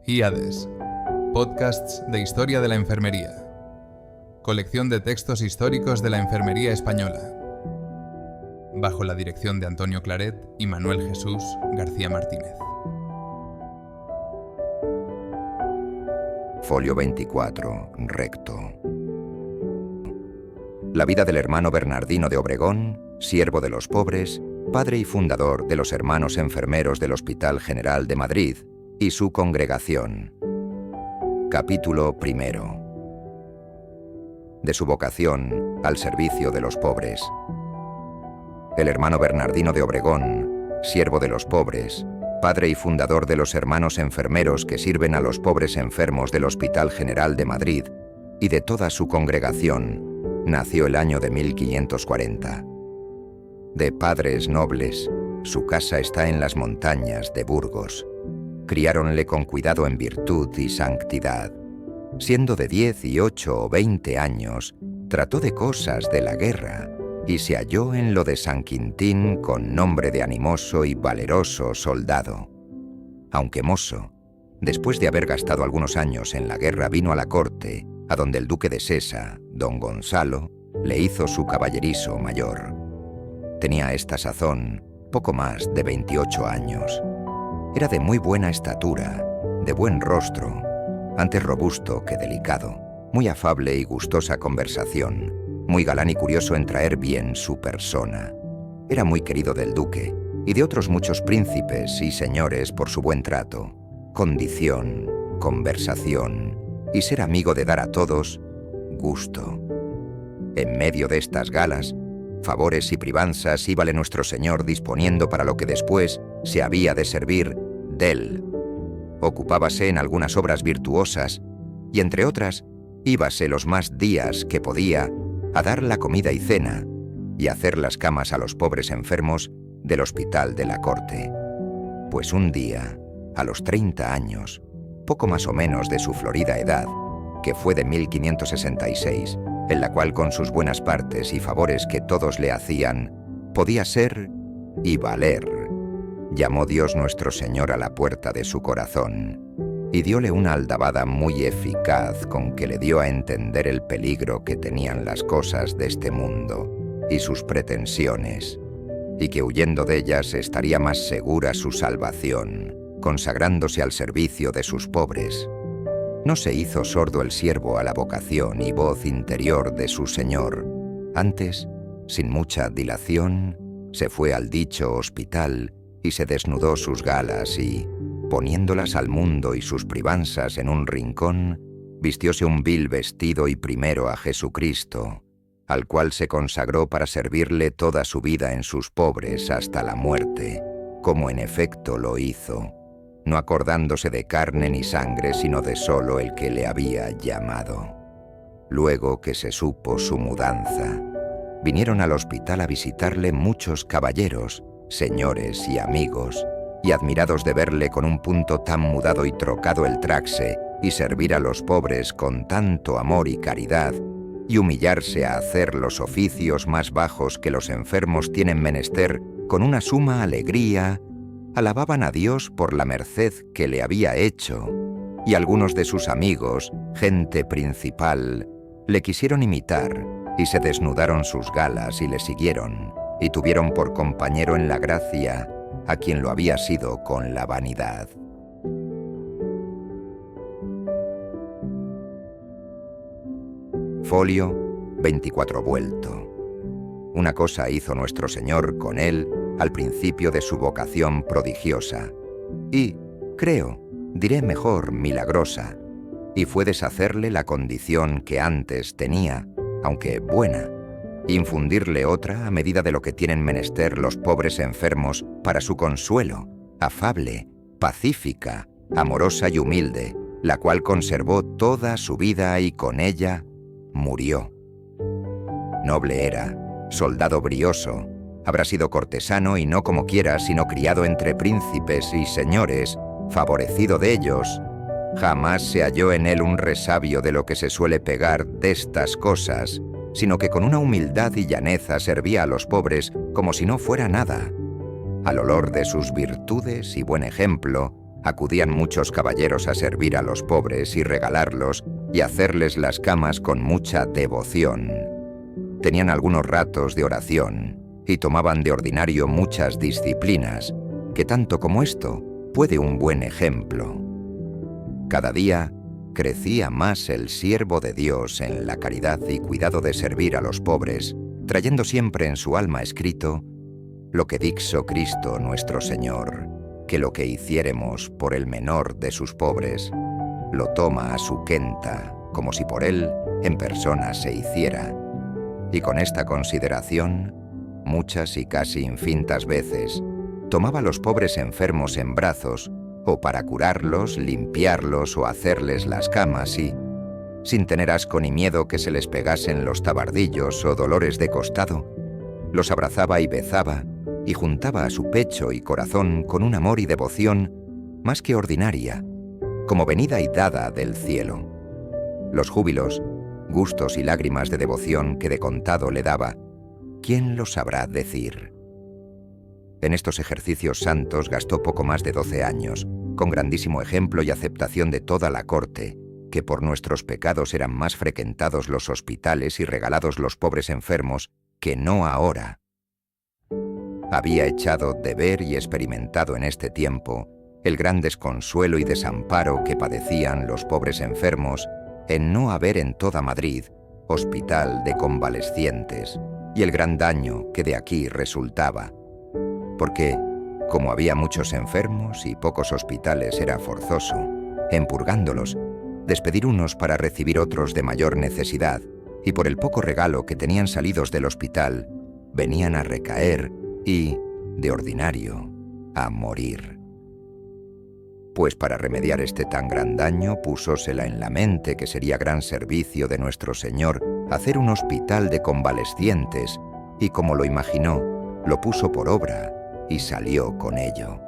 IADES, podcasts de historia de la enfermería. Colección de textos históricos de la enfermería española. Bajo la dirección de Antonio Claret y Manuel Jesús García Martínez. Folio 24, recto. La vida del hermano Bernardino de Obregón, siervo de los pobres, padre y fundador de los Hermanos Enfermeros del Hospital General de Madrid, y su congregación. Capítulo primero. De su vocación al servicio de los pobres. El hermano Bernardino de Obregón, siervo de los pobres, padre y fundador de los Hermanos Enfermeros que sirven a los pobres enfermos del Hospital General de Madrid y de toda su congregación, nació el año de 1540. De padres nobles, su casa está en las montañas de Burgos. Criáronle con cuidado en virtud y santidad. Siendo de 10 y 8 o 20 años, trató de cosas de la guerra y se halló en lo de San Quintín con nombre de animoso y valeroso soldado. Aunque mozo, después de haber gastado algunos años en la guerra vino a la corte, a donde el duque de Sesa, don Gonzalo, le hizo su caballerizo mayor. Tenía a esta sazón poco más de 28 años. Era de muy buena estatura, de buen rostro, antes robusto que delicado, muy afable y gustosa conversación, muy galán y curioso en traer bien su persona. Era muy querido del duque y de otros muchos príncipes y señores por su buen trato, condición, conversación y ser amigo de dar a todos gusto. En medio de estas galas, favores y privanzas íbale nuestro Señor disponiendo para lo que después se había de servir d'él. Ocupábase en algunas obras virtuosas y entre otras íbase los más días que podía a dar la comida y cena y hacer las camas a los pobres enfermos del hospital de la corte. Pues un día, a los 30 años, poco más o menos de su florida edad, que fue de 1566, en la cual con sus buenas partes y favores que todos le hacían, podía ser y valer, llamó Dios nuestro Señor a la puerta de su corazón, y dióle una aldabada muy eficaz con que le dio a entender el peligro que tenían las cosas de este mundo y sus pretensiones, y que huyendo de ellas estaría más segura su salvación, consagrándose al servicio de sus pobres. No se hizo sordo el siervo a la vocación y voz interior de su Señor. Antes, sin mucha dilación, se fue al dicho hospital y se desnudó sus galas y, poniéndolas al mundo y sus privanzas en un rincón, vistióse un vil vestido y primero a Jesucristo, al cual se consagró para servirle toda su vida en sus pobres hasta la muerte, como en efecto lo hizo, no acordándose de carne ni sangre, sino de solo el que le había llamado. Luego que se supo su mudanza, vinieron al hospital a visitarle muchos caballeros, señores y amigos, y admirados de verle con un punto tan mudado y trocado el traxe, y servir a los pobres con tanto amor y caridad, y humillarse a hacer los oficios más bajos que los enfermos tienen menester con una suma alegría, alababan a Dios por la merced que le había hecho, y algunos de sus amigos, gente principal, le quisieron imitar, y se desnudaron sus galas y le siguieron, y tuvieron por compañero en la gracia a quien lo había sido con la vanidad. Folio 24 vuelto. Una cosa hizo nuestro Señor con él al principio de su vocación prodigiosa, y, creo, diré mejor milagrosa, y fue deshacerle la condición que antes tenía, aunque buena, infundirle otra a medida de lo que tienen menester los pobres enfermos para su consuelo, afable, pacífica, amorosa y humilde, la cual conservó toda su vida y con ella murió. Noble era, soldado brioso, habrá sido cortesano y no como quiera, sino criado entre príncipes y señores, favorecido de ellos. Jamás se halló en él un resabio de lo que se suele pegar de estas cosas, sino que con una humildad y llaneza servía a los pobres como si no fuera nada. Al olor de sus virtudes y buen ejemplo, Acudían muchos caballeros a servir a los pobres y regalarlos y hacerles las camas con mucha devoción. Tenían algunos ratos de oración y tomaban de ordinario muchas disciplinas, que tanto como esto puede un buen ejemplo. Cada día crecía más el siervo de Dios en la caridad y cuidado de servir a los pobres, trayendo siempre en su alma escrito: lo que dixo Cristo nuestro Señor, que lo que hiciéremos por el menor de sus pobres, lo toma a su quenta, como si por él en persona se hiciera. Y con esta consideración, muchas y casi infinitas veces, tomaba a los pobres enfermos en brazos, o para curarlos, limpiarlos o hacerles las camas y, sin tener asco ni miedo que se les pegasen los tabardillos o dolores de costado, los abrazaba y bezaba, y juntaba a su pecho y corazón con un amor y devoción más que ordinaria, como venida y dada del cielo. Los júbilos, gustos y lágrimas de devoción que de contado le daba, ¿quién lo sabrá decir? En estos ejercicios santos gastó poco más de 12 años, con grandísimo ejemplo y aceptación de toda la corte, que por nuestros pecados eran más frecuentados los hospitales y regalados los pobres enfermos que no ahora. Había echado de ver y experimentado en este tiempo el gran desconsuelo y desamparo que padecían los pobres enfermos en no haber en toda Madrid hospital de convalescientes, y el gran daño que de aquí resultaba, porque, como había muchos enfermos y pocos hospitales, era forzoso, en purgándolos, despedir unos para recibir otros de mayor necesidad, y por el poco regalo que tenían salidos del hospital, venían a recaer y, de ordinario, a morir. Pues para remediar este tan gran daño, púsosela en la mente que sería gran servicio de nuestro Señor hacer un hospital de convalescientes, y como lo imaginó, lo puso por obra y salió con ello.